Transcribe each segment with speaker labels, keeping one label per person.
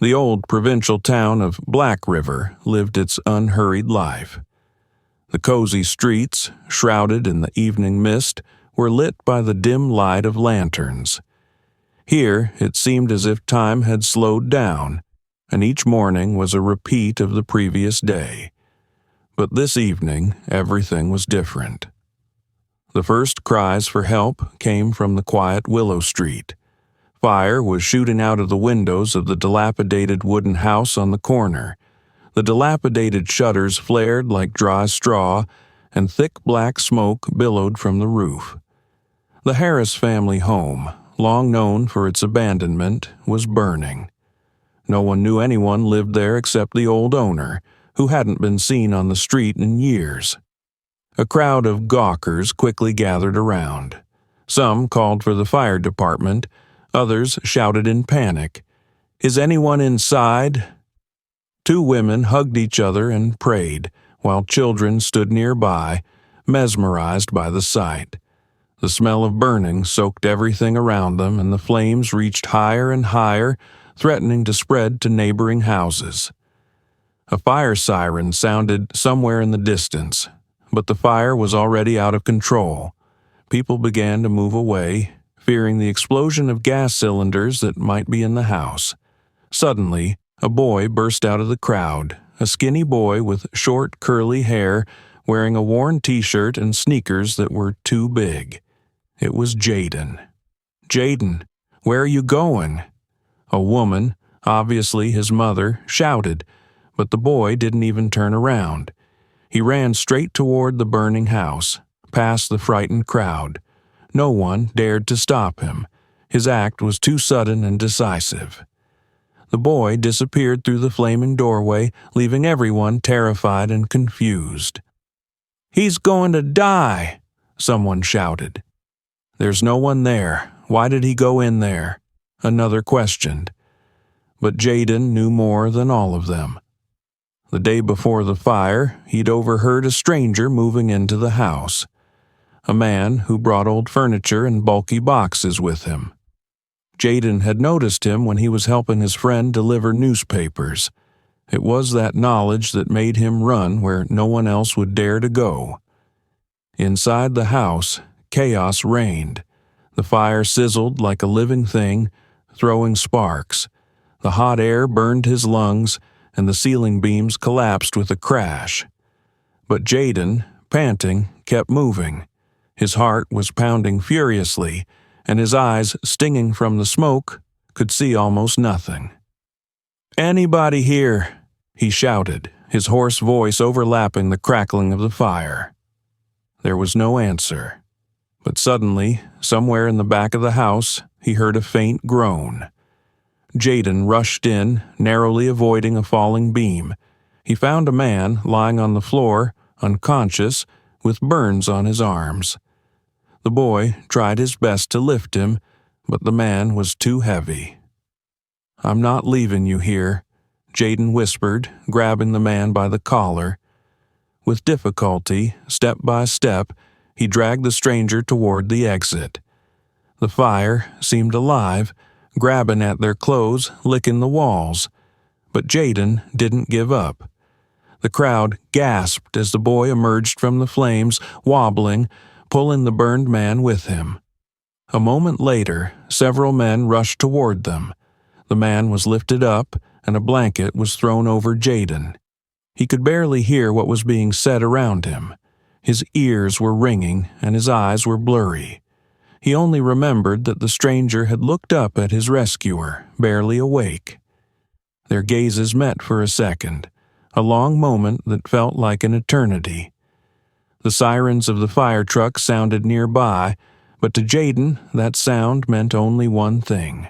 Speaker 1: The old provincial town of Black River lived its unhurried life. The cozy streets, shrouded in the evening mist, were lit by the dim light of lanterns. Here it seemed as if time had slowed down, and each morning was a repeat of the previous day. But this evening, everything was different. The first cries for help came from the quiet Willow Street. Fire was shooting out of the windows of the dilapidated wooden house on the corner. The dilapidated shutters flared like dry straw, and thick black smoke billowed from the roof. The Harris family home, long known for its abandonment, was burning. No one knew anyone lived there except the old owner, who hadn't been seen on the street in years. A crowd of gawkers quickly gathered around. Some called for the fire department, others shouted in panic, "Is anyone inside?" Two women hugged each other and prayed, while children stood nearby, mesmerized by the sight. The smell of burning soaked everything around them, and the flames reached higher and higher, threatening to spread to neighboring houses. A fire siren sounded somewhere in the distance, but the fire was already out of control. People began to move away, fearing the explosion of gas cylinders that might be in the house. Suddenly, a boy burst out of the crowd, a skinny boy with short, curly hair, wearing a worn t-shirt and sneakers that were too big. It was Jaden. "Jaden, where are you going?" A woman, obviously his mother, shouted, but the boy didn't even turn around. He ran straight toward the burning house, past the frightened crowd. No one dared to stop him. His act was too sudden and decisive. The boy disappeared through the flaming doorway, leaving everyone terrified and confused. "He's going to die!" someone shouted. "There's no one there. Why did he go in there?" another questioned. But Jaden knew more than all of them. The day before the fire, he'd overheard a stranger moving into the house. A man who brought old furniture and bulky boxes with him. Jaden had noticed him when he was helping his friend deliver newspapers. It was that knowledge that made him run where no one else would dare to go. Inside the house, chaos reigned. The fire sizzled like a living thing, throwing sparks. The hot air burned his lungs, and the ceiling beams collapsed with a crash. But Jaden, panting, kept moving. His heart was pounding furiously, and his eyes, stinging from the smoke, could see almost nothing. "Anybody here?" he shouted, his hoarse voice overlapping the crackling of the fire. There was no answer. But suddenly, somewhere in the back of the house, he heard a faint groan. Jaden rushed in, narrowly avoiding a falling beam. He found a man lying on the floor, unconscious, with burns on his arms. The boy tried his best to lift him, but the man was too heavy. "I'm not leaving you here," Jaden whispered, grabbing the man by the collar. With difficulty, step by step, he dragged the stranger toward the exit. The fire seemed alive, grabbing at their clothes, licking the walls. But Jaden didn't give up. The crowd gasped as the boy emerged from the flames, wobbling, pulling the burned man with him. A moment later, several men rushed toward them. The man was lifted up, and a blanket was thrown over Jaden. He could barely hear what was being said around him. His ears were ringing, and his eyes were blurry. He only remembered that the stranger had looked up at his rescuer, barely awake. Their gazes met for a second, a long moment that felt like an eternity. The sirens of the fire truck sounded nearby, but to Jaden that sound meant only one thing.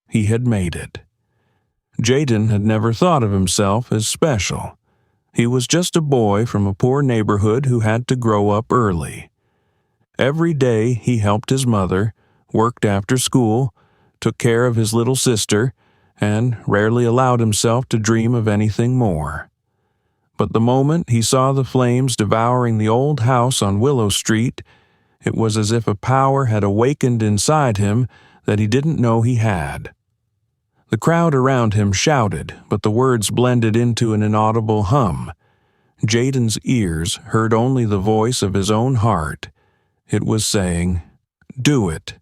Speaker 1: He had made it. Jaden had never thought of himself as special. He was just a boy from a poor neighborhood who had to grow up early. Every day he helped his mother, worked after school, took care of his little sister, and rarely allowed himself to dream of anything more. But the moment he saw the flames devouring the old house on Willow Street, it was as if a power had awakened inside him that he didn't know he had. The crowd around him shouted, but the words blended into an inaudible hum. Jaden's ears heard only the voice of his own heart. It was saying, "Do it."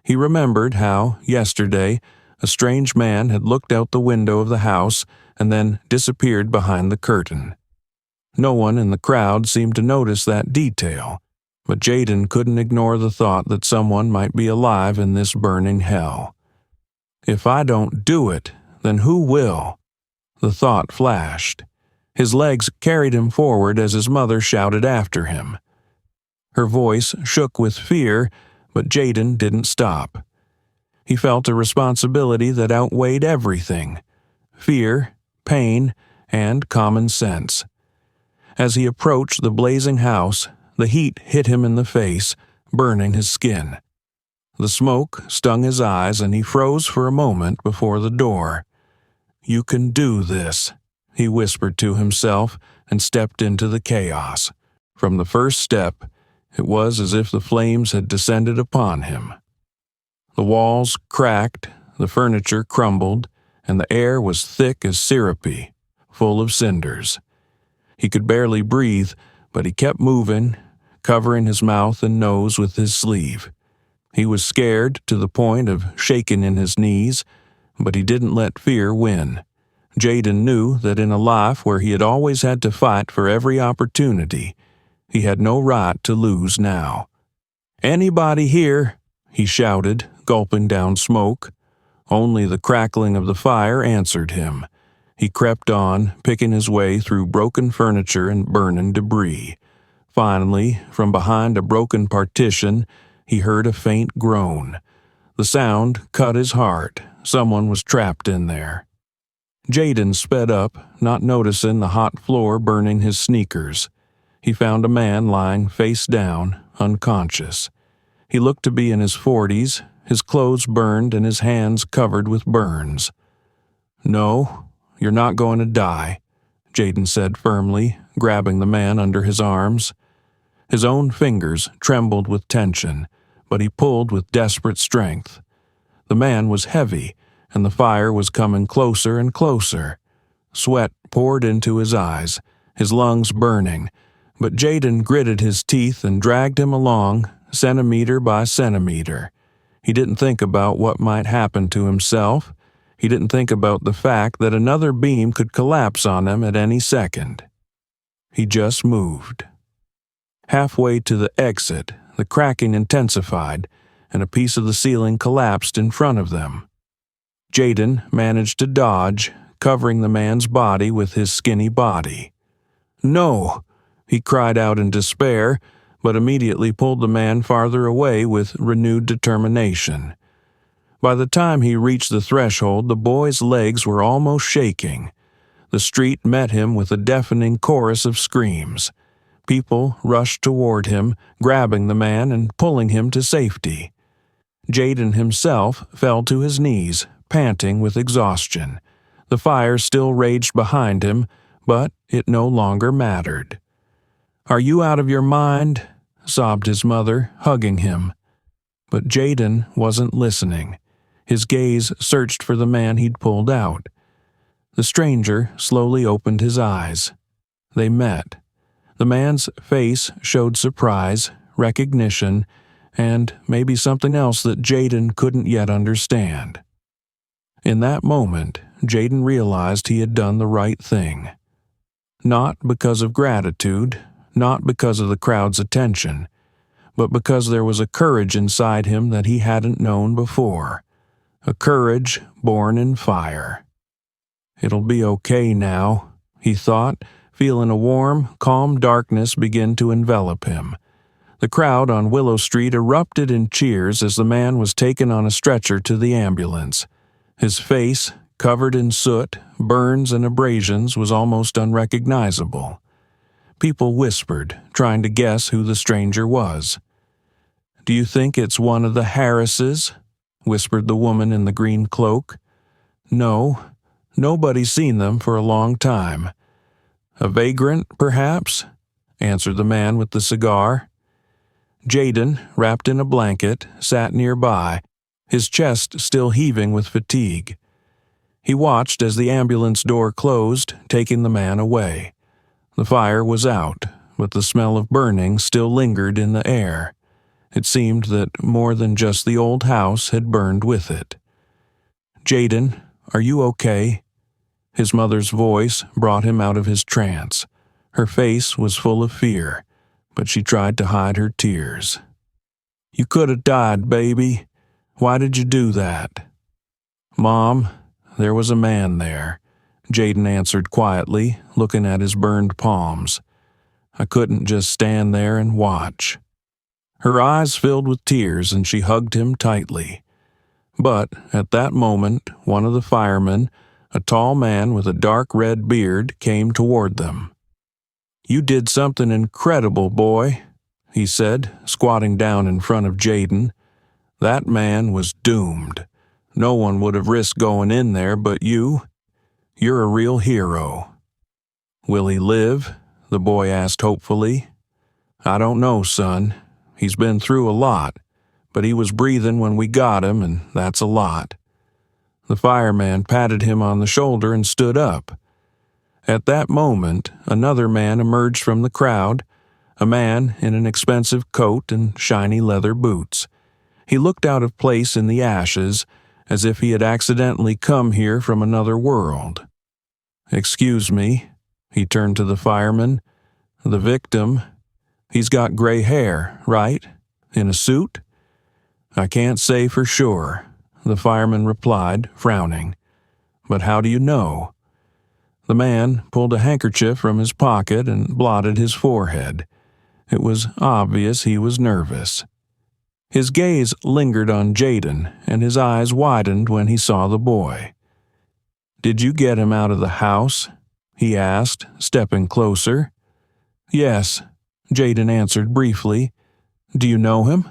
Speaker 1: He remembered how, yesterday, a strange man had looked out the window of the house and then disappeared behind the curtain. No one in the crowd seemed to notice that detail, but Jaden couldn't ignore the thought that someone might be alive in this burning hell. If I don't do it, then who will? The thought flashed. His legs carried him forward as his mother shouted after him. Her voice shook with fear, but Jaden didn't stop. He felt a responsibility that outweighed everything: fear, pain, and common sense. As he approached the blazing house, the heat hit him in the face, burning his skin. The smoke stung his eyes and he froze for a moment before the door. "You can do this," he whispered to himself and stepped into the chaos. From the first step, it was as if the flames had descended upon him. The walls cracked, the furniture crumbled, and the air was thick as syrupy, full of cinders. He could barely breathe, but he kept moving, covering his mouth and nose with his sleeve. He was scared to the point of shaking in his knees, but he didn't let fear win. Jaden knew that in a life where he had always had to fight for every opportunity, he had no right to lose now. "Anybody here?" he shouted, gulping down smoke. Only the crackling of the fire answered him. He crept on, picking his way through broken furniture and burning debris. Finally, from behind a broken partition, he heard a faint groan. The sound cut his heart. Someone was trapped in there. Jaden sped up, not noticing the hot floor burning his sneakers. He found a man lying face down, unconscious. He looked to be in his 40s, his clothes burned and his hands covered with burns. "No, you're not going to die," Jaden said firmly, grabbing the man under his arms. His own fingers trembled with tension, but he pulled with desperate strength. The man was heavy, and the fire was coming closer and closer. Sweat poured into his eyes, his lungs burning, but Jaden gritted his teeth and dragged him along, centimeter by centimeter. He didn't think about what might happen to himself. He didn't think about the fact that another beam could collapse on him at any second. He just moved. Halfway to the exit, the cracking intensified, and a piece of the ceiling collapsed in front of them. Jaden managed to dodge, covering the man's body with his skinny body. "No!" he cried out in despair, but immediately pulled the man farther away with renewed determination. By the time he reached the threshold, the boy's legs were almost shaking. The street met him with a deafening chorus of screams. People rushed toward him, grabbing the man and pulling him to safety. Jaden himself fell to his knees, panting with exhaustion. The fire still raged behind him, but it no longer mattered. "Are you out of your mind?" sobbed his mother, hugging him. But Jaden wasn't listening. His gaze searched for the man he'd pulled out. The stranger slowly opened his eyes. They met. The man's face showed surprise, recognition, and maybe something else that Jaden couldn't yet understand. In that moment, Jaden realized he had done the right thing. Not because of gratitude, not because of the crowd's attention, but because there was a courage inside him that he hadn't known before. A courage born in fire. "It'll be okay now," he thought, feeling a warm, calm darkness begin to envelop him. The crowd on Willow Street erupted in cheers as the man was taken on a stretcher to the ambulance. His face, covered in soot, burns, and abrasions, was almost unrecognizable. People whispered, trying to guess who the stranger was. "Do you think it's one of the Harrises?" whispered the woman in the green cloak. "No, nobody's seen them for a long time." "A vagrant, perhaps?" answered the man with the cigar. Jaden, wrapped in a blanket, sat nearby, his chest still heaving with fatigue. He watched as the ambulance door closed, taking the man away. The fire was out, but the smell of burning still lingered in the air. It seemed that more than just the old house had burned with it. "Jaden, are you okay?" His mother's voice brought him out of his trance. Her face was full of fear, but she tried to hide her tears. "You could have died, baby. Why did you do that?" "Mom, there was a man there," Jaden answered quietly, looking at his burned palms. "I couldn't just stand there and watch." Her eyes filled with tears and she hugged him tightly. But at that moment, one of the firemen, a tall man with a dark red beard, came toward them. "You did something incredible, boy," he said, squatting down in front of Jaden. "That man was doomed. No one would have risked going in there but you. You're a real hero." "Will he live?" the boy asked hopefully. "I don't know, son. He's been through a lot, but he was breathing when we got him, and that's a lot." The fireman patted him on the shoulder and stood up. At that moment, another man emerged from the crowd, a man in an expensive coat and shiny leather boots. He looked out of place in the ashes, as if he had accidentally come here from another world. "Excuse me," he turned to the fireman. "The victim, he's got gray hair, right? In a suit?" "I can't say for sure," the fireman replied, frowning. "But how do you know?" The man pulled a handkerchief from his pocket and blotted his forehead. It was obvious he was nervous. His gaze lingered on Jaden, and his eyes widened when he saw the boy. "Did you get him out of the house?" he asked, stepping closer. "Yes," Jaden answered briefly. "Do you know him?"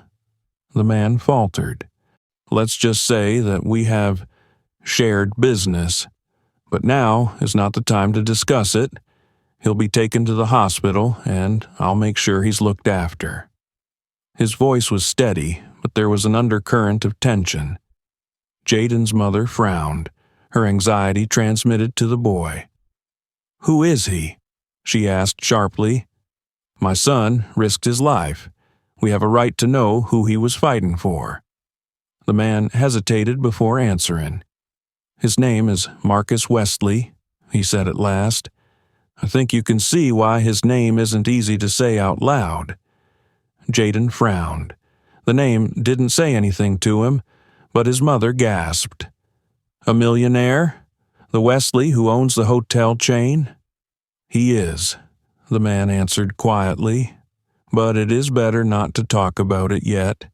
Speaker 1: The man faltered. "Let's just say that we have shared business. But now is not the time to discuss it. He'll be taken to the hospital, and I'll make sure he's looked after." His voice was steady, but there was an undercurrent of tension. Jaden's mother frowned, her anxiety transmitted to the boy. "Who is he?" she asked sharply. "My son risked his life. We have a right to know who he was fighting for." The man hesitated before answering. "His name is Marcus Wesley," he said at last. "I think you can see why his name isn't easy to say out loud." Jaden frowned. The name didn't say anything to him, but his mother gasped. "A millionaire? The Wesley who owns the hotel chain?" "He is," the man answered quietly. "But it is better not to talk about it yet.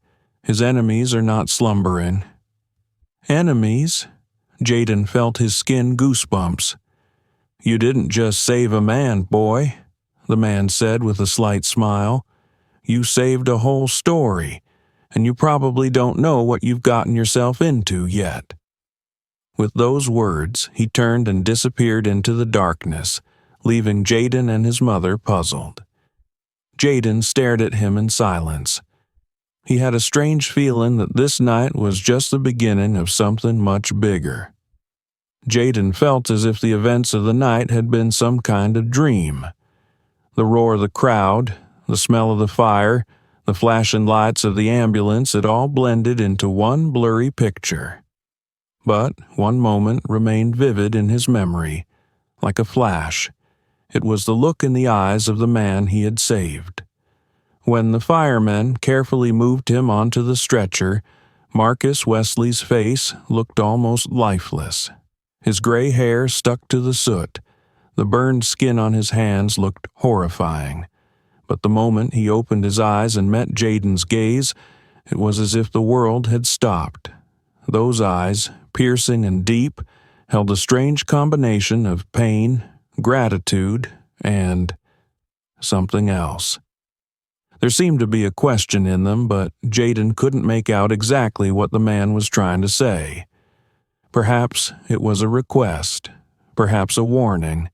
Speaker 1: His enemies are not slumbering." "Enemies?" Jaden felt his skin goosebumps. "You didn't just save a man, boy," the man said with a slight smile. "You saved a whole story, and you probably don't know what you've gotten yourself into yet." With those words, he turned and disappeared into the darkness, leaving Jaden and his mother puzzled. Jaden stared at him in silence. He had a strange feeling that this night was just the beginning of something much bigger. Jaden felt as if the events of the night had been some kind of dream. The roar of the crowd, the smell of the fire, the flashing lights of the ambulance had all blended into one blurry picture. But one moment remained vivid in his memory, like a flash. It was the look in the eyes of the man he had saved. When the firemen carefully moved him onto the stretcher, Marcus Wesley's face looked almost lifeless. His gray hair stuck to the soot. The burned skin on his hands looked horrifying. But the moment he opened his eyes and met Jaden's gaze, it was as if the world had stopped. Those eyes, piercing and deep, held a strange combination of pain, gratitude, and something else. There seemed to be a question in them, but Jaden couldn't make out exactly what the man was trying to say. Perhaps it was a request, perhaps a warning,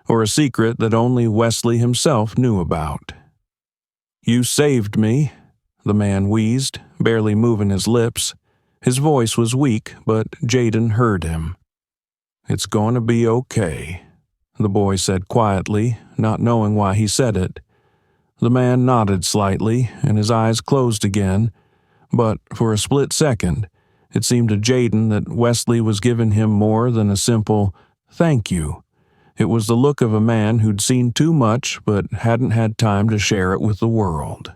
Speaker 1: or a secret that only Wesley himself knew about. "You saved me," the man wheezed, barely moving his lips. His voice was weak, but Jaden heard him. It's going to be okay," the boy said quietly, not knowing why he said it. The man nodded slightly, and his eyes closed again, but for a split second, it seemed to Jaden that Wesley was giving him more than a simple "thank you." It was the look of a man who'd seen too much but hadn't had time to share it with the world.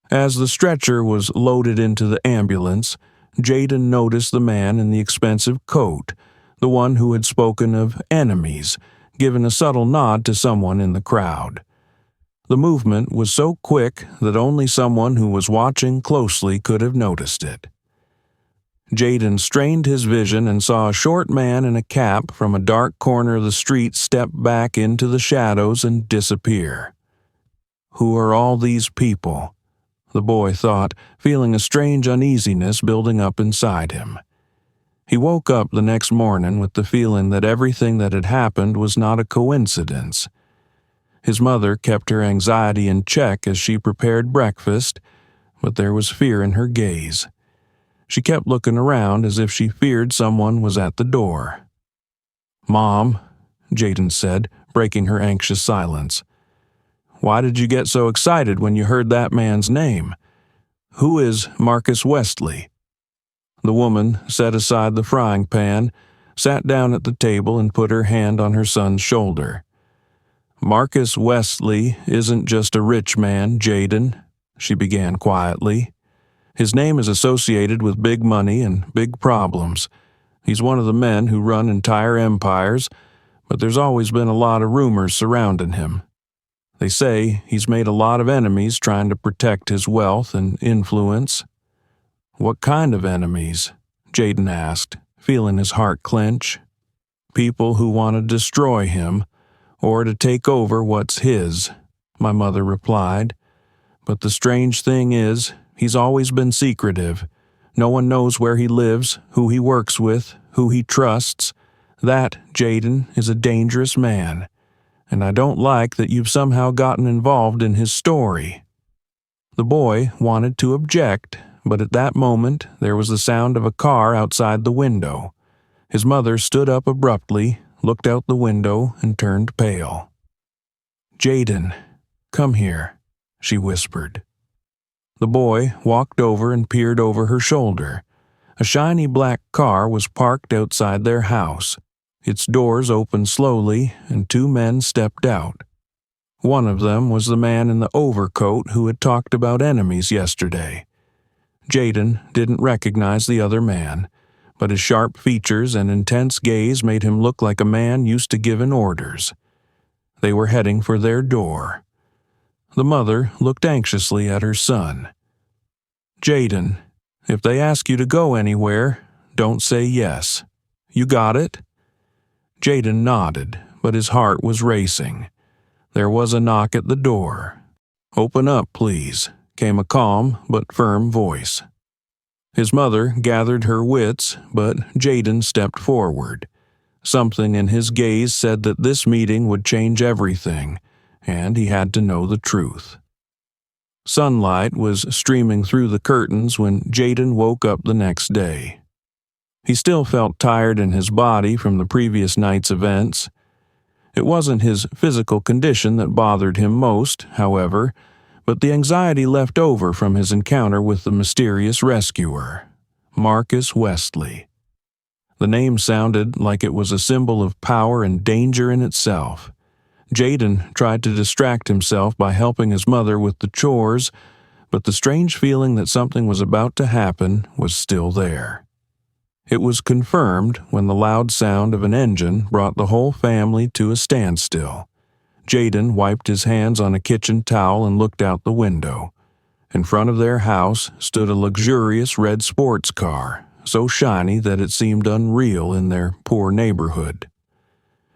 Speaker 1: As the stretcher was loaded into the ambulance, Jaden noticed the man in the expensive coat, the one who had spoken of enemies, given a subtle nod to someone in the crowd. The movement was so quick that only someone who was watching closely could have noticed it. Jaden strained his vision and saw a short man in a cap from a dark corner of the street step back into the shadows and disappear. Who are all these people? The boy thought, feeling a strange uneasiness building up inside him. He woke up the next morning with the feeling that everything that had happened was not a coincidence. His mother kept her anxiety in check as she prepared breakfast, but there was fear in her gaze. She kept looking around as if she feared someone was at the door. "Mom," Jaden said, breaking her anxious silence. "Why did you get so excited when you heard that man's name? Who is Marcus Wesley?" The woman set aside the frying pan, sat down at the table, and put her hand on her son's shoulder. "Marcus Wesley isn't just a rich man, Jaden," she began quietly. "His name is associated with big money and big problems. He's one of the men who run entire empires, but there's always been a lot of rumors surrounding him. They say he's made a lot of enemies trying to protect his wealth and influence." "What kind of enemies?" Jaden asked, feeling his heart clench. "People who want to destroy him, or to take over what's his," my mother replied. "But the strange thing is, he's always been secretive. No one knows where he lives, who he works with, who he trusts. That, Jaden, is a dangerous man. And I don't like that you've somehow gotten involved in his story." The boy wanted to object, but at that moment there was the sound of a car outside the window. His mother stood up abruptly, looked out the window, and turned pale. "Jaden, come here," she whispered. The boy walked over and peered over her shoulder. A shiny black car was parked outside their house. Its doors opened slowly, and two men stepped out. One of them was the man in the overcoat who had talked about enemies yesterday. Jaden didn't recognize the other man, but his sharp features and intense gaze made him look like a man used to giving orders. They were heading for their door. The mother looked anxiously at her son. "Jaden, if they ask you to go anywhere, don't say yes. You got it?" Jaden nodded, but his heart was racing. There was a knock at the door. "Open up, please," came a calm but firm voice. His mother gathered her wits, but Jaden stepped forward. Something in his gaze said that this meeting would change everything, and he had to know the truth. Sunlight was streaming through the curtains when Jaden woke up the next day. He still felt tired in his body from the previous night's events. It wasn't his physical condition that bothered him most, however, but the anxiety left over from his encounter with the mysterious rescuer, Marcus Wesley. The name sounded like it was a symbol of power and danger in itself. Jaden tried to distract himself by helping his mother with the chores, but the strange feeling that something was about to happen was still there. It was confirmed when the loud sound of an engine brought the whole family to a standstill. Jaden wiped his hands on a kitchen towel and looked out the window. In front of their house stood a luxurious red sports car, so shiny that it seemed unreal in their poor neighborhood.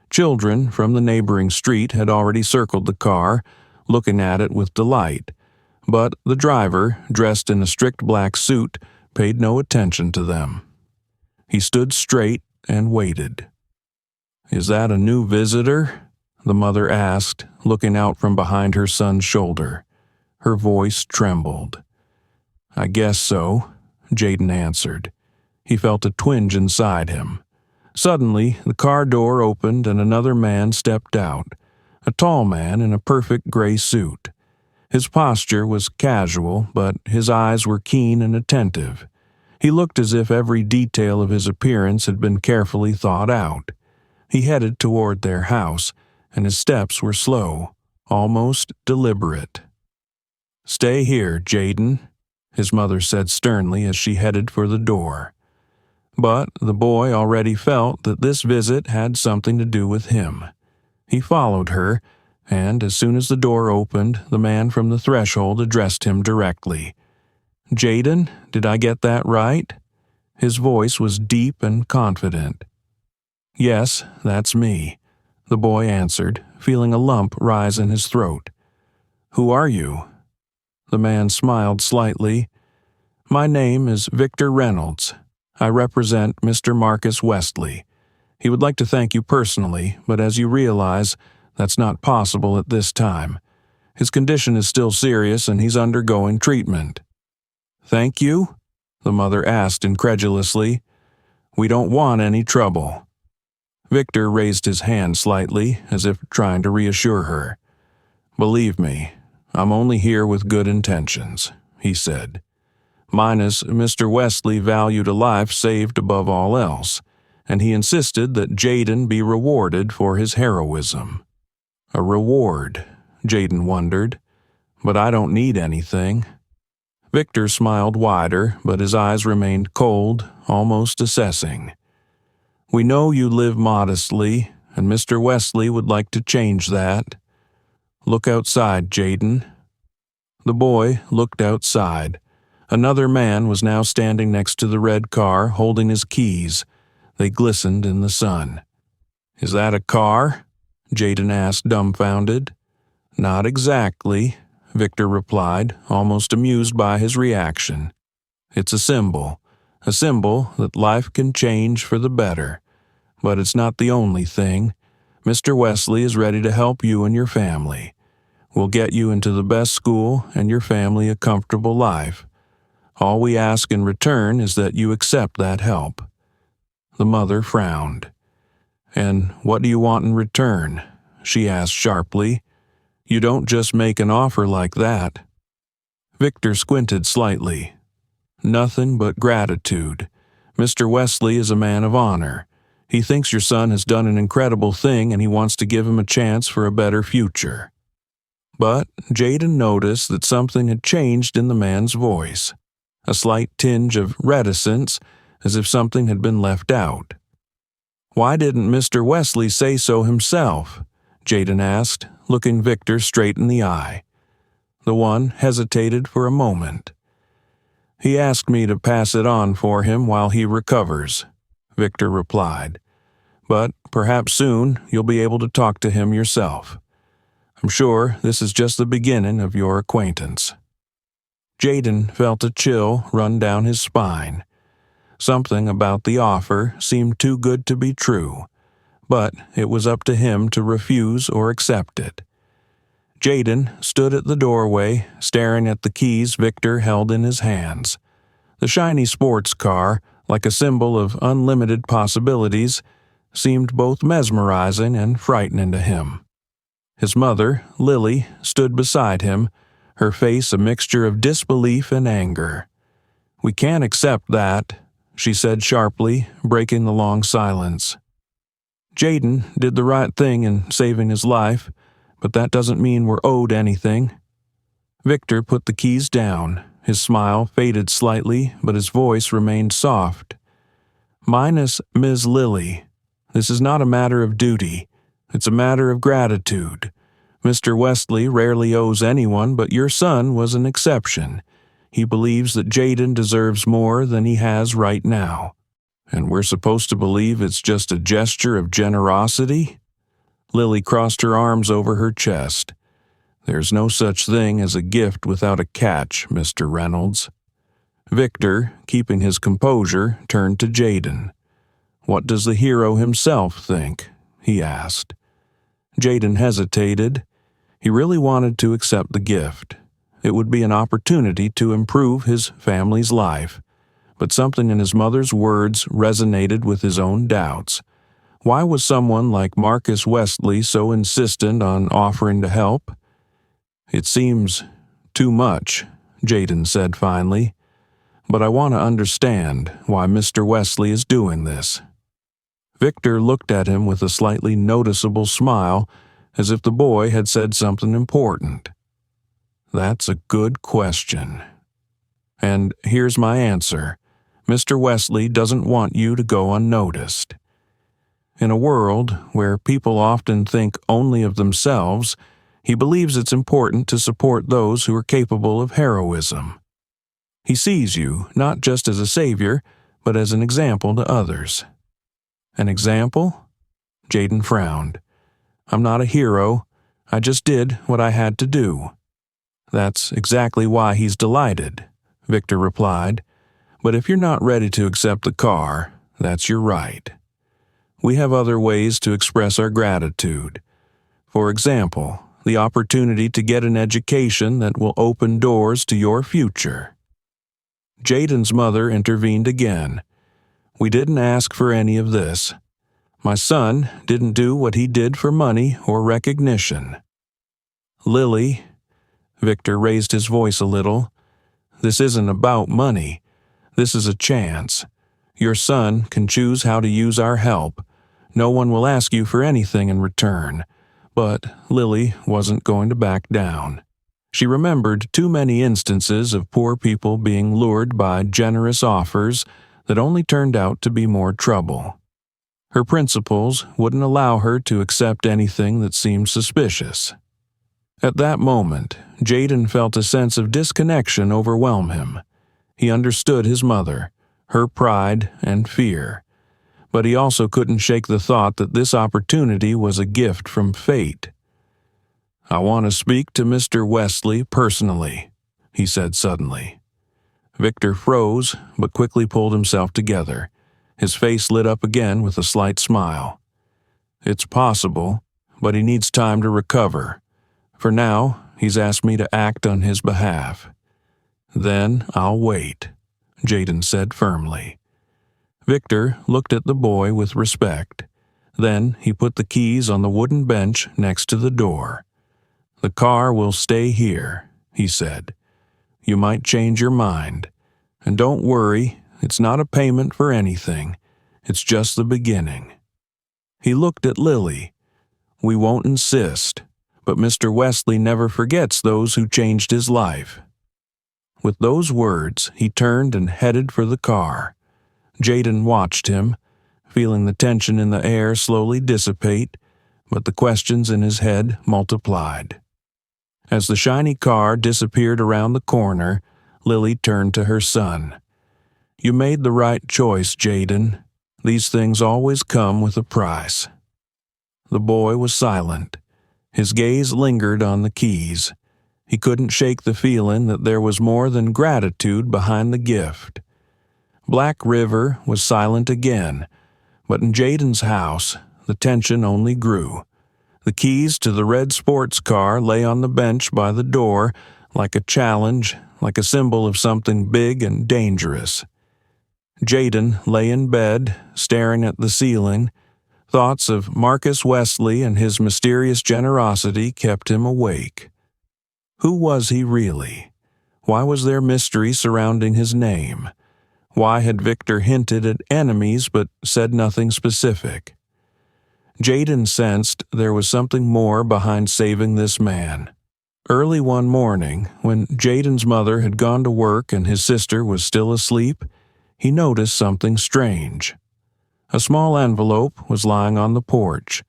Speaker 1: Children from the neighboring street had already circled the car, looking at it with delight, but the driver, dressed in a strict black suit, paid no attention to them. He stood straight and waited. "Is that a new visitor?" the mother asked, looking out from behind her son's shoulder. Her voice trembled. "I guess so," Jaden answered. He felt a twinge inside him. Suddenly, the car door opened and another man stepped out, a tall man in a perfect gray suit. His posture was casual, but his eyes were keen and attentive. He looked as if every detail of his appearance had been carefully thought out. He headed toward their house, and his steps were slow, almost deliberate. "Stay here, Jaden," his mother said sternly as she headed for the door. But the boy already felt that this visit had something to do with him. He followed her, and as soon as the door opened, the man from the threshold addressed him directly. "Jaden, did I get that right?" His voice was deep and confident. "Yes, that's me," the boy answered, feeling a lump rise in his throat. "Who are you?" The man smiled slightly. "My name is Victor Reynolds. I represent Mr. Marcus Wesley. He would like to thank you personally, but as you realize, that's not possible at this time. His condition is still serious and he's undergoing treatment." "Thank you?" the mother asked incredulously. "We don't want any trouble." Victor raised his hand slightly, as if trying to reassure her. "Believe me, I'm only here with good intentions," he said. "Mine is Mr. Wesley valued a life saved above all else, and he insisted that Jaden be rewarded for his heroism." A reward, Jaden wondered. "But I don't need anything." Victor smiled wider, but his eyes remained cold, almost assessing. "We know you live modestly, and Mr. Wesley would like to change that. Look outside, Jaden." The boy looked outside. Another man was now standing next to the red car, holding his keys. They glistened in the sun. "Is that a car?" Jaden asked, dumbfounded. "Not exactly," Victor replied, almost amused by his reaction. "It's a symbol that life can change for the better. But it's not the only thing. Mr. Wesley is ready to help you and your family. We'll get you into the best school and your family a comfortable life. All we ask in return is that you accept that help." The mother frowned. "And what do you want in return?" she asked sharply. "You don't just make an offer like that." Victor squinted slightly. "Nothing but gratitude. Mr. Wesley is a man of honor. He thinks your son has done an incredible thing and he wants to give him a chance for a better future." But Jaden noticed that something had changed in the man's voice. A slight tinge of reticence, as if something had been left out. "Why didn't Mr. Wesley say so himself?" Jaden asked, looking Victor straight in the eye. The one hesitated for a moment. "He asked me to pass it on for him while he recovers," Victor replied. "But perhaps soon you'll be able to talk to him yourself. I'm sure this is just the beginning of your acquaintance." Jaden felt a chill run down his spine. Something about the offer seemed too good to be true, but it was up to him to refuse or accept it. Jaden stood at the doorway, staring at the keys Victor held in his hands. The shiny sports car, like a symbol of unlimited possibilities, seemed both mesmerizing and frightening to him. His mother, Lily, stood beside him, her face a mixture of disbelief and anger. "We can't accept that," she said sharply, breaking the long silence. "Jaden did the right thing in saving his life, but that doesn't mean we're owed anything." Victor put the keys down. His smile faded slightly, but his voice remained soft. "Minus Ms. Lily, this is not a matter of duty. It's a matter of gratitude. Mr. Wesley rarely owes anyone, but your son was an exception. He believes that Jaden deserves more than he has right now. And we're supposed to believe it's just a gesture of generosity?" Lily crossed her arms over her chest. "There's no such thing as a gift without a catch, Mr. Reynolds." Victor, keeping his composure, turned to Jaden. "What does the hero himself think?" he asked. Jaden hesitated. He really wanted to accept the gift. It would be an opportunity to improve his family's life. but something in his mother's words resonated with his own doubts. Why was someone like Marcus Wesley so insistent on offering to help? "It seems too much," Jaden said finally, "but I want to understand why Mr. Wesley is doing this." Victor looked at him with a slightly noticeable smile, as if the boy had said something important. "That's a good question. And here's my answer. Mr. Wesley doesn't want you to go unnoticed. In a world where people often think only of themselves, he believes it's important to support those who are capable of heroism. He sees you not just as a savior, but as an example to others." "An example?" Jaden frowned. "I'm not a hero. I just did what I had to do." "That's exactly why he's delighted," Victor replied. "But if you're not ready to accept the car, that's your right. We have other ways to express our gratitude. For example, the opportunity to get an education that will open doors to your future." Jaden's mother intervened again. "We didn't ask for any of this. My son didn't do what he did for money or recognition." "Lily," Victor raised his voice a little, "this isn't about money. This is a chance. Your son can choose how to use our help. No one will ask you for anything in return." But Lily wasn't going to back down. She remembered too many instances of poor people being lured by generous offers that only turned out to be more trouble. Her principles wouldn't allow her to accept anything that seemed suspicious. At that moment, Jaden felt a sense of disconnection overwhelm him. He understood his mother, her pride and fear. But he also couldn't shake the thought that this opportunity was a gift from fate. "I want to speak to Mr. Wesley personally," he said suddenly. Victor froze, but quickly pulled himself together. His face lit up again with a slight smile. "It's possible, but he needs time to recover. For now, he's asked me to act on his behalf." "Then I'll wait," Jaden said firmly. Victor looked at the boy with respect. Then he put the keys on the wooden bench next to the door. "The car will stay here," he said. "You might change your mind. And don't worry, it's not a payment for anything. It's just the beginning." He looked at Lily. "We won't insist, but Mr. Wesley never forgets those who changed his life." With those words, he turned and headed for the car. Jaden watched him, feeling the tension in the air slowly dissipate, but the questions in his head multiplied. As the shiny car disappeared around the corner, Lily turned to her son. "You made the right choice, Jaden. These things always come with a price." The boy was silent. His gaze lingered on the keys. He couldn't shake the feeling that there was more than gratitude behind the gift. Black River was silent again, but in Jaden's house, the tension only grew. The keys to the red sports car lay on the bench by the door, like a challenge, like a symbol of something big and dangerous. Jaden lay in bed, staring at the ceiling. Thoughts of Marcus Wesley and his mysterious generosity kept him awake. Who was he really? Why was there mystery surrounding his name? Why had Victor hinted at enemies but said nothing specific? Jaden sensed there was something more behind saving this man. Early one morning, when Jaden's mother had gone to work and his sister was still asleep, he noticed something strange. A small envelope was lying on the porch.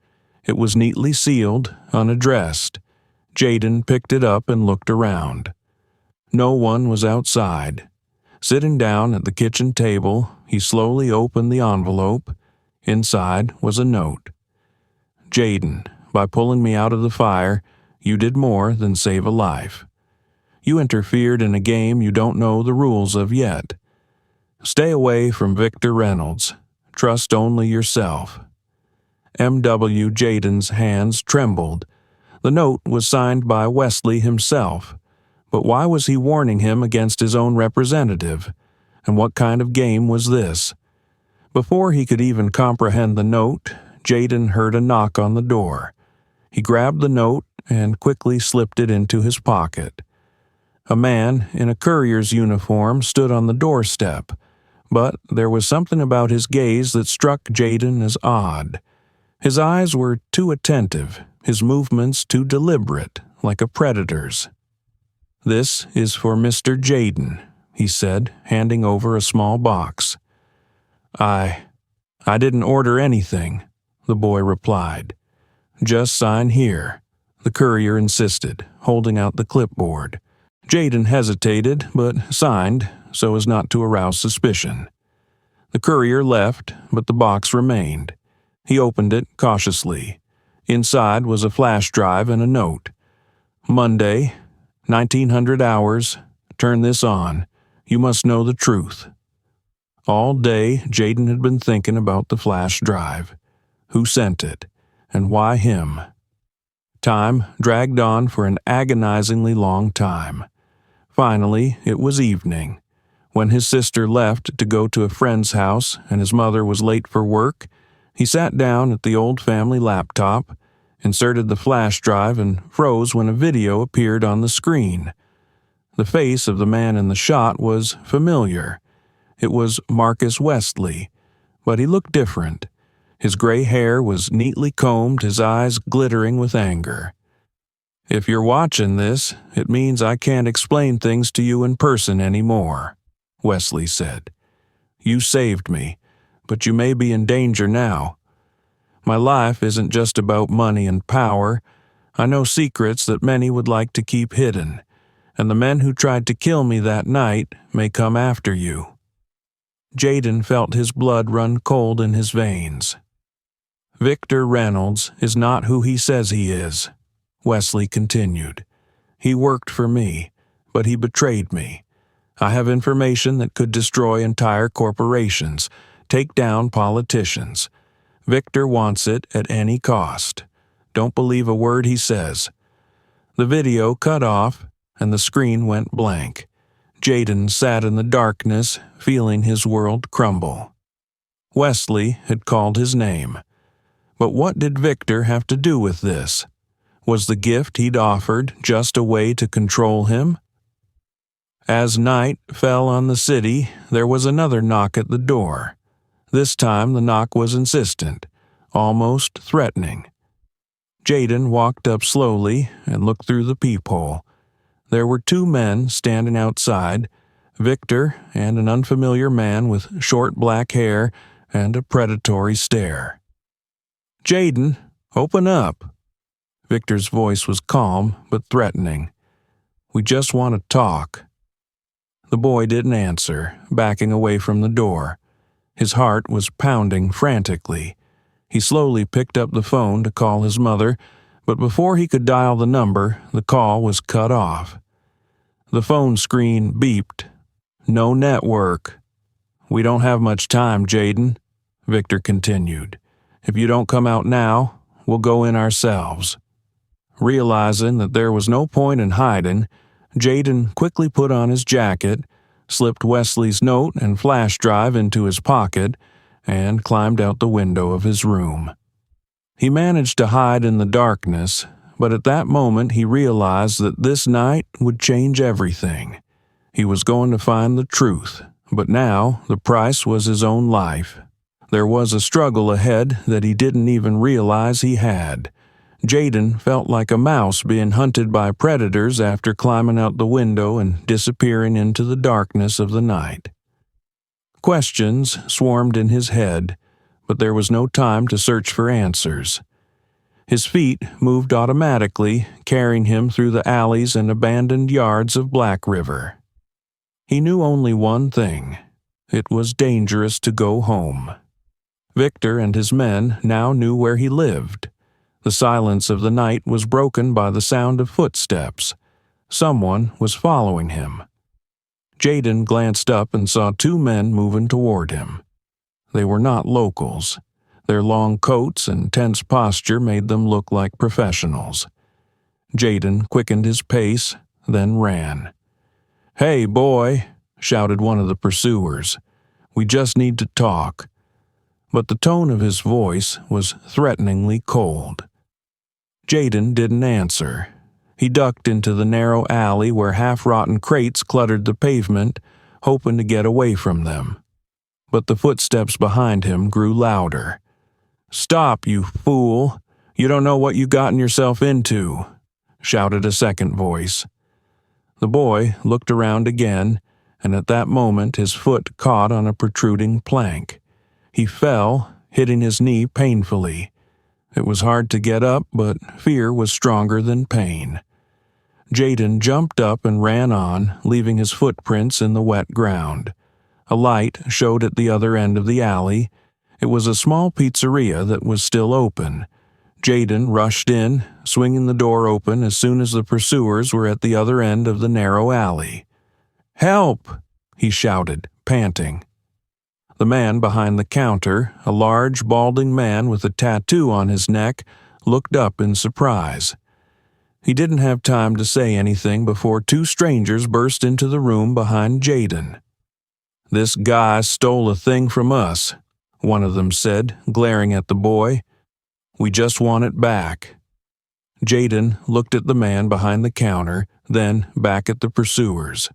Speaker 1: It was neatly sealed, unaddressed. Jaden picked it up and looked around. No one was outside. Sitting down at the kitchen table, he slowly opened the envelope. Inside was a note. "Jaden, by pulling me out of the fire, you did more than save a life. You interfered in a game you don't know the rules of yet. Stay away from Victor Reynolds. Trust only yourself." M.W. Jaden's hands trembled. The note was signed by Wesley himself. But why was he warning him against his own representative? And what kind of game was this? Before he could even comprehend the note, Jaden heard a knock on the door. He grabbed the note and quickly slipped it into his pocket. A man in a courier's uniform stood on the doorstep, but there was something about his gaze that struck Jaden as odd. His eyes were too attentive, his movements too deliberate, like a predator's. "This is for Mr. Jaden," he said, handing over a small box. I didn't order anything," the boy replied. "Just sign here," the courier insisted, holding out the clipboard. Jaden hesitated, but signed so as not to arouse suspicion. The courier left, but the box remained. He opened it cautiously. Inside was a flash drive and a note. "Monday, 1900 hours. Turn this on. You must know the truth." All day, Jaden had been thinking about the flash drive. Who sent it, and why him? Time dragged on for an agonizingly long time. Finally, it was evening. When his sister left to go to a friend's house and his mother was late for work, he sat down at the old family laptop, inserted the flash drive, and froze when a video appeared on the screen. The face of the man in the shot was familiar. It was Marcus Wesley, but he looked different. His gray hair was neatly combed, his eyes glittering with anger. "If you're watching this, it means I can't explain things to you in person anymore," Wesley said. "You saved me, but you may be in danger now. My life isn't just about money and power. I know secrets that many would like to keep hidden, and the men who tried to kill me that night may come after you." Jaden felt his blood run cold in his veins. "Victor Reynolds is not who he says he is," Wesley continued. "He worked for me, but he betrayed me. I have information that could destroy entire corporations, take down politicians. Victor wants it at any cost. Don't believe a word he says." The video cut off, and the screen went blank. Jaden sat in the darkness, feeling his world crumble. Wesley had called his name. But what did Victor have to do with this? Was the gift he'd offered just a way to control him? As night fell on the city, there was another knock at the door. This time the knock was insistent, almost threatening. Jaden walked up slowly and looked through the peephole. There were two men standing outside, Victor and an unfamiliar man with short black hair and a predatory stare. "Jaden, open up." Victor's voice was calm but threatening. "We just want to talk." The boy didn't answer, backing away from the door. His heart was pounding frantically. He slowly picked up the phone to call his mother, but before he could dial the number, the call was cut off. The phone screen beeped. "No network." "We don't have much time, Jaden," Victor continued. "If you don't come out now, we'll go in ourselves." Realizing that there was no point in hiding, Jaden quickly put on his jacket, slipped Wesley's note and flash drive into his pocket, and climbed out the window of his room. He managed to hide in the darkness, but at that moment he realized that this night would change everything. He was going to find the truth, but now the price was his own life. There was a struggle ahead that he didn't even realize he had. Jaden felt like a mouse being hunted by predators after climbing out the window and disappearing into the darkness of the night. Questions swarmed in his head, but there was no time to search for answers. His feet moved automatically, carrying him through the alleys and abandoned yards of Black River. He knew only one thing: it was dangerous to go home. Victor and his men now knew where he lived. The silence of the night was broken by the sound of footsteps. Someone was following him. Jaden glanced up and saw two men moving toward him. They were not locals. Their long coats and tense posture made them look like professionals. Jaden quickened his pace, then ran. "Hey, boy," shouted one of the pursuers. "We just need to talk." But the tone of his voice was threateningly cold. Jaden didn't answer. He ducked into the narrow alley where half-rotten crates cluttered the pavement, hoping to get away from them. But the footsteps behind him grew louder. "Stop, you fool! You don't know what you gotten yourself into," shouted a second voice. The boy looked around again, and at that moment his foot caught on a protruding plank. He fell, hitting his knee painfully. It was hard to get up, but fear was stronger than pain. Jaden jumped up and ran on, leaving his footprints in the wet ground. A light showed at the other end of the alley. It was a small pizzeria that was still open. Jaden rushed in, swinging the door open as soon as the pursuers were at the other end of the narrow alley. "Help!" he shouted, panting. The man behind the counter, a large, balding man with a tattoo on his neck, looked up in surprise. He didn't have time to say anything before two strangers burst into the room behind Jaden. "This guy stole a thing from us," one of them said, glaring at the boy. "We just want it back." Jaden looked at the man behind the counter, then back at the pursuers.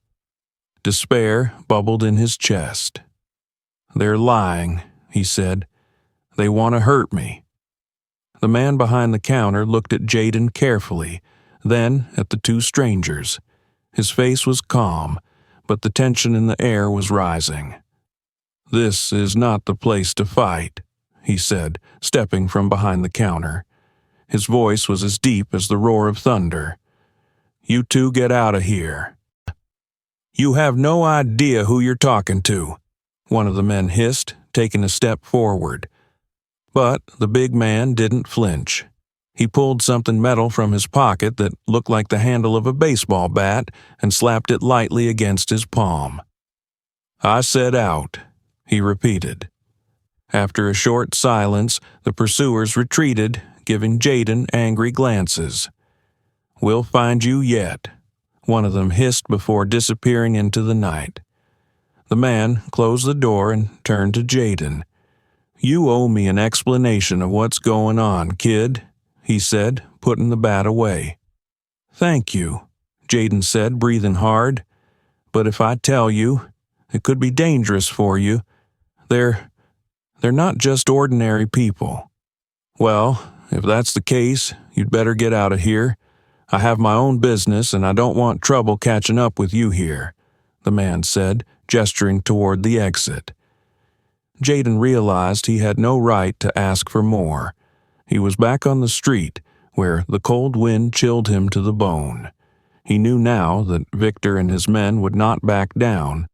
Speaker 1: Despair bubbled in his chest. "They're lying," he said. "They want to hurt me." The man behind the counter looked at Jaden carefully, then at the two strangers. His face was calm, but the tension in the air was rising. "This is not the place to fight," he said, stepping from behind the counter. His voice was as deep as the roar of thunder. "You two get out of here." "You have no idea who you're talking to," one of the men hissed, taking a step forward. But the big man didn't flinch. He pulled something metal from his pocket that looked like the handle of a baseball bat and slapped it lightly against his palm. "I said out," he repeated. After a short silence, the pursuers retreated, giving Jaden angry glances. "We'll find you yet," one of them hissed before disappearing into the night. The man closed the door and turned to Jaden. "You owe me an explanation of what's going on, kid," he said, putting the bat away. "Thank you," Jaden said, breathing hard. "But if I tell you, it could be dangerous for you. They're not just ordinary people." "Well, if that's the case, you'd better get out of here. I have my own business and I don't want trouble catching up with you here," the man said, gesturing toward the exit. Jaden realized he had no right to ask for more. He was back on the street, where the cold wind chilled him to the bone. He knew now that Victor and his men would not back down,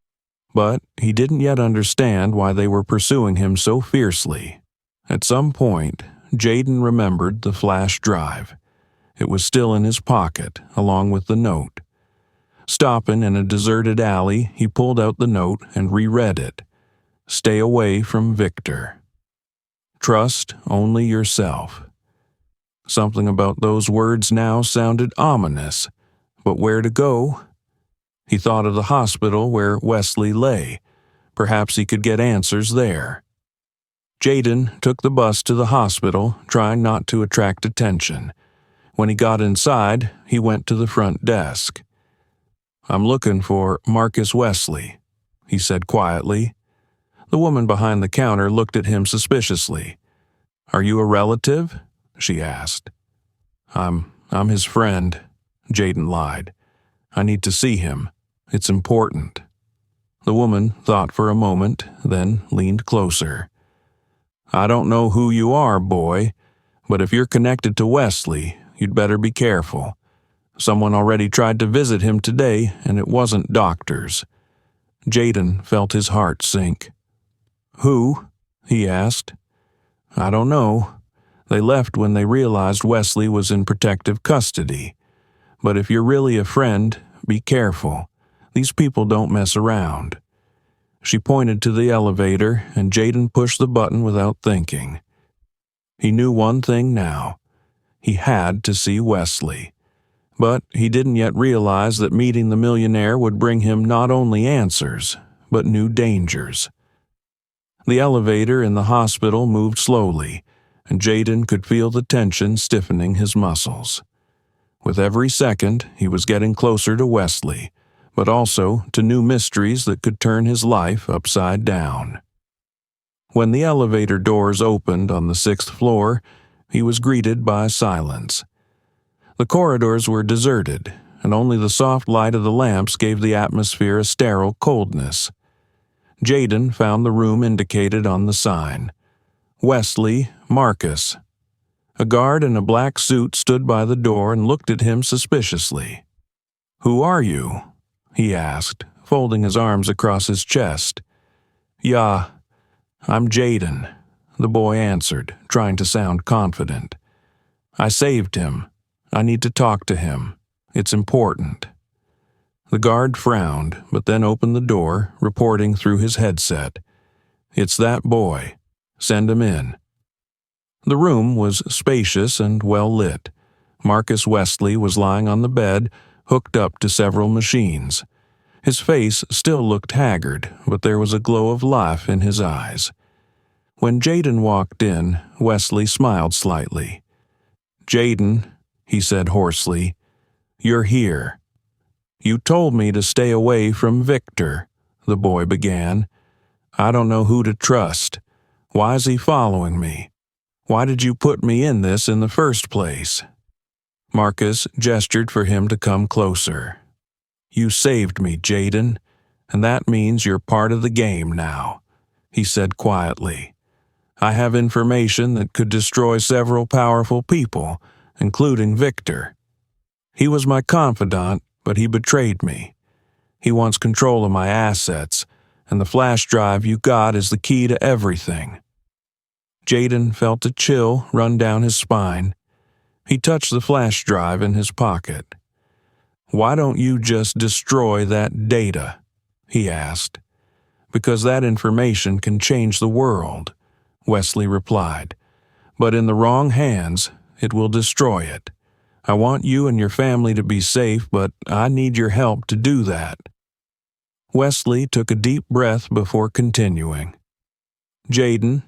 Speaker 1: but he didn't yet understand why they were pursuing him so fiercely. At some point, Jaden remembered the flash drive. It was still in his pocket, along with the note. Stopping in a deserted alley, he pulled out the note and reread it. "Stay away from Victor. Trust only yourself." Something about those words now sounded ominous, but where to go? He thought of the hospital where Wesley lay. Perhaps he could get answers there. Jaden took the bus to the hospital, trying not to attract attention. When he got inside, he went to the front desk. "I'm looking for Marcus Wesley," he said quietly. The woman behind the counter looked at him suspiciously. "Are you a relative?" she asked. I'm his friend," Jaden lied. "I need to see him. It's important." The woman thought for a moment, then leaned closer. "I don't know who you are, boy, but if you're connected to Wesley, you'd better be careful. Someone already tried to visit him today, and it wasn't doctors." Jaden felt his heart sink. "Who?" he asked. "I don't know. They left when they realized Wesley was in protective custody. But if you're really a friend, be careful. These people don't mess around." She pointed to the elevator, and Jaden pushed the button without thinking. He knew one thing now. He had to see Wesley. But he didn't yet realize that meeting the millionaire would bring him not only answers, but new dangers. The elevator in the hospital moved slowly, and Jaden could feel the tension stiffening his muscles. With every second, he was getting closer to Wesley, but also to new mysteries that could turn his life upside down. When the elevator doors opened on the 6th floor, he was greeted by silence. The corridors were deserted, and only the soft light of the lamps gave the atmosphere a sterile coldness. Jaden found the room indicated on the sign. Wesley, Marcus. A guard in a black suit stood by the door and looked at him suspiciously. "Who are you?" he asked, folding his arms across his chest. "Yeah, I'm Jaden," the boy answered, trying to sound confident. "I saved him. I need to talk to him. It's important." The guard frowned, but then opened the door, reporting through his headset. "It's that boy. Send him in." The room was spacious and well lit. Marcus Wesley was lying on the bed, hooked up to several machines. His face still looked haggard, but there was a glow of life in his eyes. When Jaden walked in, Wesley smiled slightly. "Jaden," he said hoarsely, "you're here." "You told me to stay away from Victor," the boy began. "I don't know who to trust. Why is he following me? Why did you put me in this in the first place?" Marcus gestured for him to come closer. "You saved me, Jaden, and that means you're part of the game now," he said quietly. "I have information that could destroy several powerful people, including Victor. He was my confidant, but he betrayed me. He wants control of my assets, and the flash drive you got is the key to everything." Jaden felt a chill run down his spine. He touched the flash drive in his pocket. "Why don't you just destroy that data?" he asked. "Because that information can change the world," Wesley replied. "But in the wrong hands, it will destroy it. I want you and your family to be safe, but I need your help to do that." Wesley took a deep breath before continuing. "Jaden,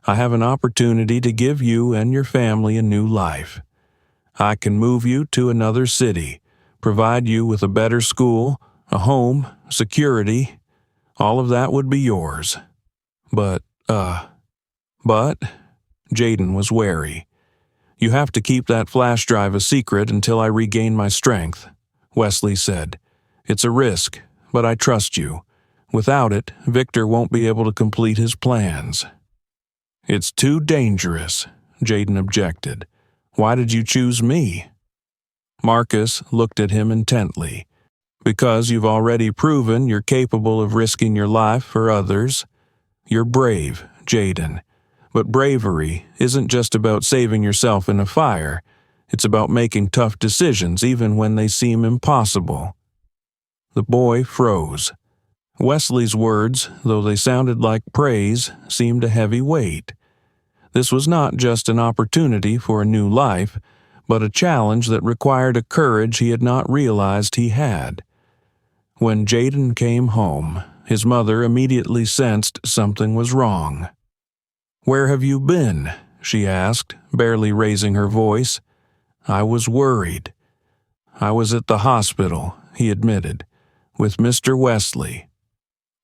Speaker 1: I have an opportunity to give you and your family a new life. I can move you to another city, provide you with a better school, a home, security. All of that would be yours. But, Jaden was wary. "You have to keep that flash drive a secret until I regain my strength," Wesley said. "It's a risk, but I trust you. Without it, Victor won't be able to complete his plans." "It's too dangerous," Jaden objected. "Why did you choose me?" Marcus looked at him intently. "Because you've already proven you're capable of risking your life for others. You're brave, Jaden. But bravery isn't just about saving yourself in a fire. It's about making tough decisions even when they seem impossible." The boy froze. Wesley's words, though they sounded like praise, seemed a heavy weight. This was not just an opportunity for a new life, but a challenge that required a courage he had not realized he had. When Jaden came home, his mother immediately sensed something was wrong. "Where have you been?" she asked, barely raising her voice. "I was worried." "I was at the hospital," he admitted, "with Mr. Wesley."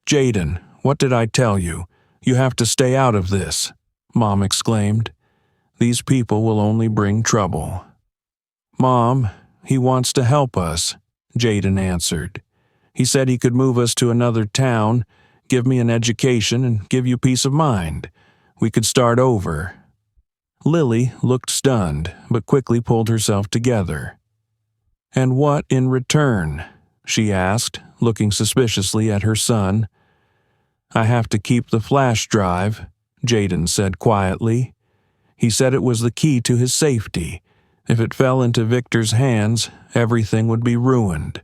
Speaker 1: "Jaden, what did I tell you? You have to stay out of this," Mom exclaimed. "These people will only bring trouble." "Mom, he wants to help us," Jaden answered. "He said he could move us to another town, give me an education, and give you peace of mind. We could start over." Lily looked stunned, but quickly pulled herself together. "And what in return?" she asked, looking suspiciously at her son. "I have to keep the flash drive," Jaden said quietly. "He said it was the key to his safety. If it fell into Victor's hands, everything would be ruined."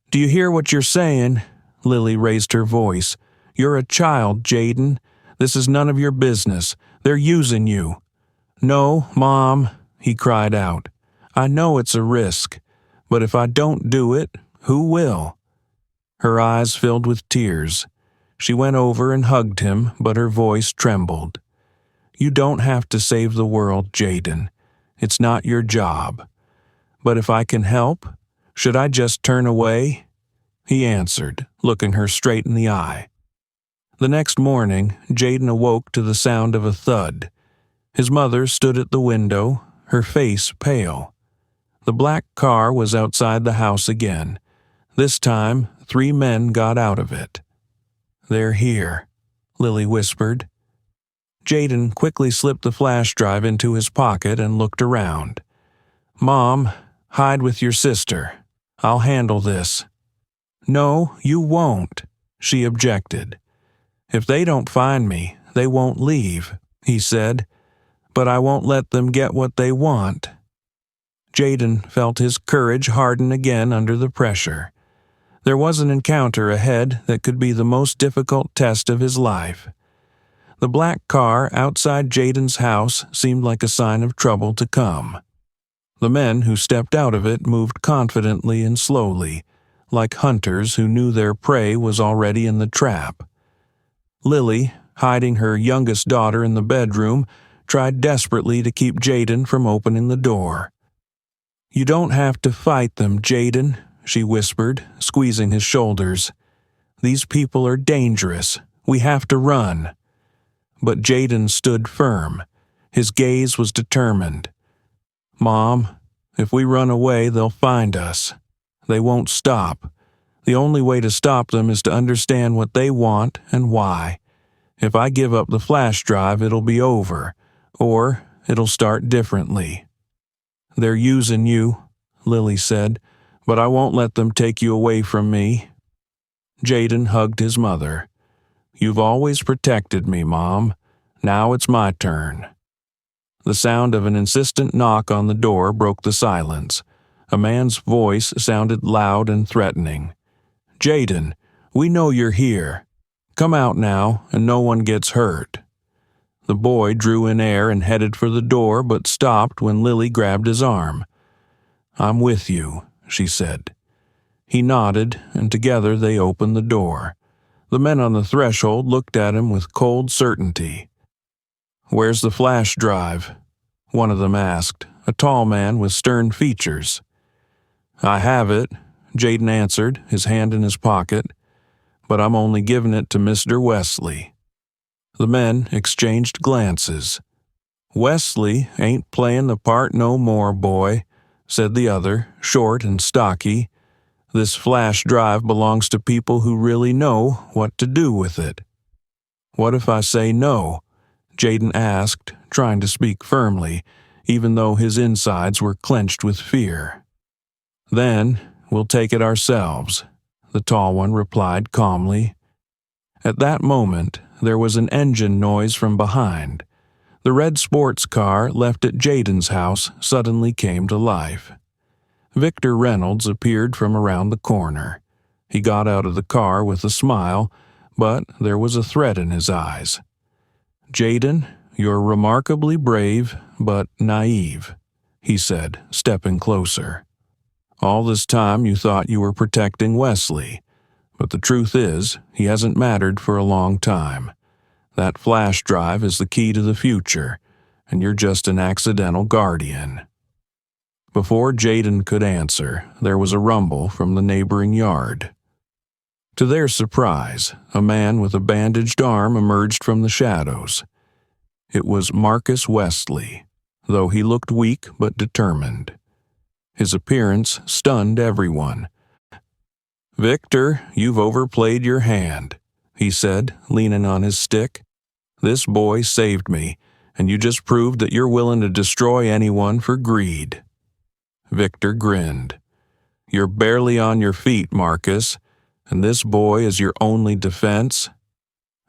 Speaker 1: "Do you hear what you're saying?" Lily raised her voice. "You're a child, Jaden. This is none of your business. They're using you." "No, Mom," he cried out. "I know it's a risk, But if I don't do it, who will?" Her eyes filled with tears. She went over and hugged him, but her voice trembled. "You don't have to save the world, Jaden. It's not your job. But if I can help, should I just turn away?" He answered, looking her straight in the eye. The next morning, Jaden awoke to the sound of a thud. His mother stood at the window, her face pale. The black car was outside the house again. This time, 3 men got out of it. "They're here," Lily whispered. Jaden quickly slipped the flash drive into his pocket and looked around. "Mom, hide with your sister. I'll handle this." "No, you won't," she objected. "If they don't find me, they won't leave," he said. "But I won't let them get what they want." Jaden felt his courage harden again under the pressure. There was an encounter ahead that could be the most difficult test of his life. The black car outside Jaden's house seemed like a sign of trouble to come. The men who stepped out of it moved confidently and slowly, like hunters who knew their prey was already in the trap. Lily, hiding her youngest daughter in the bedroom, tried desperately to keep Jaden from opening the door. "You don't have to fight them, Jaden," she whispered, squeezing his shoulders. "These people are dangerous. We have to run." But Jaden stood firm. His gaze was determined. "Mom, if we run away, they'll find us. They won't stop. The only way to stop them is to understand what they want and why. If I give up the flash drive, it'll be over, or it'll start differently." "They're using you," Lily said, "but I won't let them take you away from me." Jaden hugged his mother. "You've always protected me, Mom. Now it's my turn." The sound of an insistent knock on the door broke the silence. A man's voice sounded loud and threatening. "Jaden, we know you're here. Come out now, and no one gets hurt." The boy drew in air and headed for the door, but stopped when Lily grabbed his arm. "I'm with you," she said. He nodded, and together they opened the door. The men on the threshold looked at him with cold certainty. "Where's the flash drive?" one of them asked, a tall man with stern features. "I have it," Jaden answered, his hand in his pocket, "but I'm only giving it to Mr. Wesley." The men exchanged glances. "Wesley ain't playing the part no more, boy," said the other, short and stocky. "This flash drive belongs to people who really know what to do with it." "What if I say no?" Jaden asked, trying to speak firmly, even though his insides were clenched with fear. "Then we'll take it ourselves," the tall one replied calmly. At that moment, there was an engine noise from behind. The red sports car left at Jaden's house suddenly came to life. Victor Reynolds appeared from around the corner. He got out of the car with a smile, but there was a threat in his eyes. "Jaden, you're remarkably brave, but naive," he said, stepping closer. "All this time you thought you were protecting Wesley, but the truth is, he hasn't mattered for a long time. That flash drive is the key to the future, and you're just an accidental guardian." Before Jaden could answer, there was a rumble from the neighboring yard. To their surprise, a man with a bandaged arm emerged from the shadows. It was Marcus Wesley, though he looked weak but determined. His appearance stunned everyone. "Victor, you've overplayed your hand," he said, leaning on his stick. "This boy saved me, and you just proved that you're willing to destroy anyone for greed." Victor grinned. "You're barely on your feet, Marcus, and this boy is your only defense?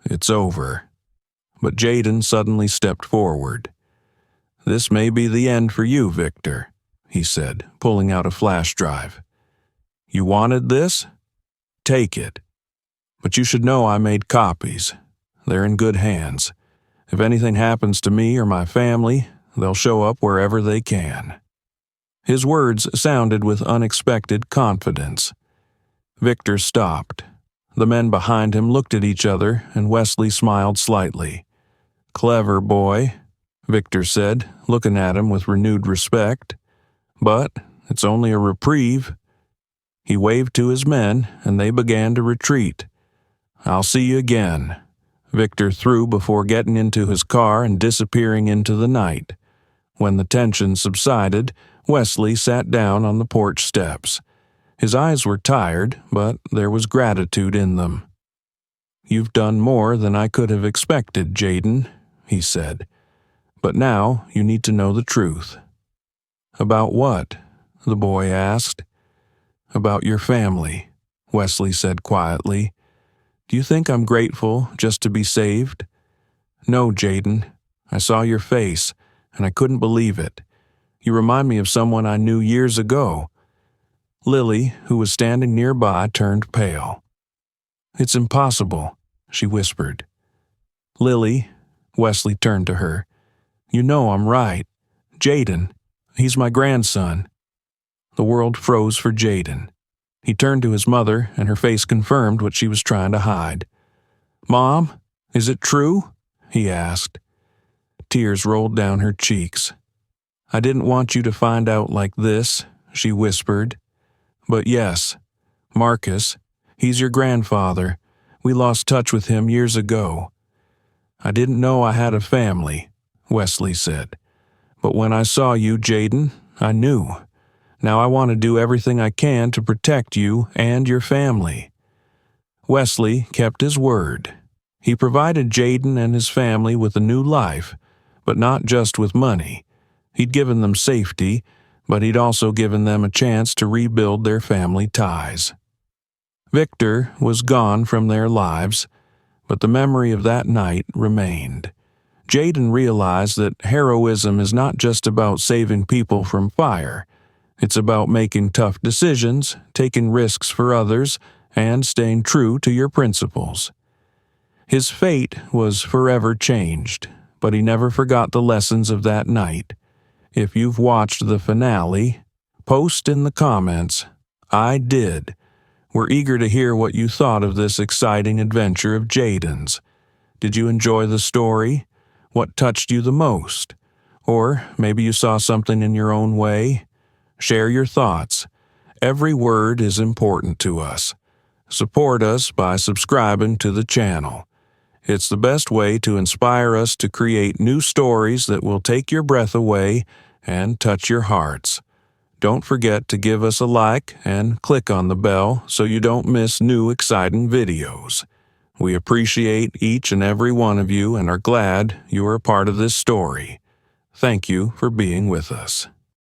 Speaker 1: It's over." But Jaden suddenly stepped forward. "This may be the end for you, Victor," he said, pulling out a flash drive. "You wanted this? Take it. But you should know I made copies. They're in good hands. If anything happens to me or my family, they'll show up wherever they can." His words sounded with unexpected confidence. Victor stopped. The men behind him looked at each other, and Wesley smiled slightly. "Clever boy," Victor said, looking at him with renewed respect. "But it's only a reprieve." He waved to his men, and they began to retreat. "I'll see you again," Victor threw before getting into his car and disappearing into the night. When the tension subsided, Wesley sat down on the porch steps. His eyes were tired, but there was gratitude in them. "You've done more than I could have expected, Jaden," he said. "But now you need to know the truth." "About what?" the boy asked. "About your family," Wesley said quietly. "Do you think I'm grateful just to be saved?" "No, Jaden. I saw your face, and I couldn't believe it. You remind me of someone I knew years ago." Lily, who was standing nearby, turned pale. "It's impossible," she whispered. "Lily," Wesley turned to her, "you know I'm right. Jaden, he's my grandson." The world froze for Jaden. He turned to his mother, and her face confirmed what she was trying to hide. "Mom, is it true?" he asked. Tears rolled down her cheeks. "I didn't want you to find out like this," she whispered. "But yes, Marcus, he's your grandfather. We lost touch with him years ago." "I didn't know I had a family," Wesley said. "But when I saw you, Jaden, I knew. Now I want to do everything I can to protect you and your family." Wesley kept his word. He provided Jaden and his family with a new life, but not just with money. He'd given them safety, but he'd also given them a chance to rebuild their family ties. Victor was gone from their lives, but the memory of that night remained. Jaden realized that heroism is not just about saving people from fire. It's about making tough decisions, taking risks for others, and staying true to your principles. His fate was forever changed, but he never forgot the lessons of that night. If you've watched the finale, post in the comments, "I did." We're eager to hear what you thought of this exciting adventure of Jaden's. Did you enjoy the story? What touched you the most? Or maybe you saw something in your own way? Share your thoughts. Every word is important to us. Support us by subscribing to the channel. It's the best way to inspire us to create new stories that will take your breath away and touch your hearts. Don't forget to give us a like and click on the bell so you don't miss new exciting videos. We appreciate each and every one of you and are glad you are a part of this story. Thank you for being with us.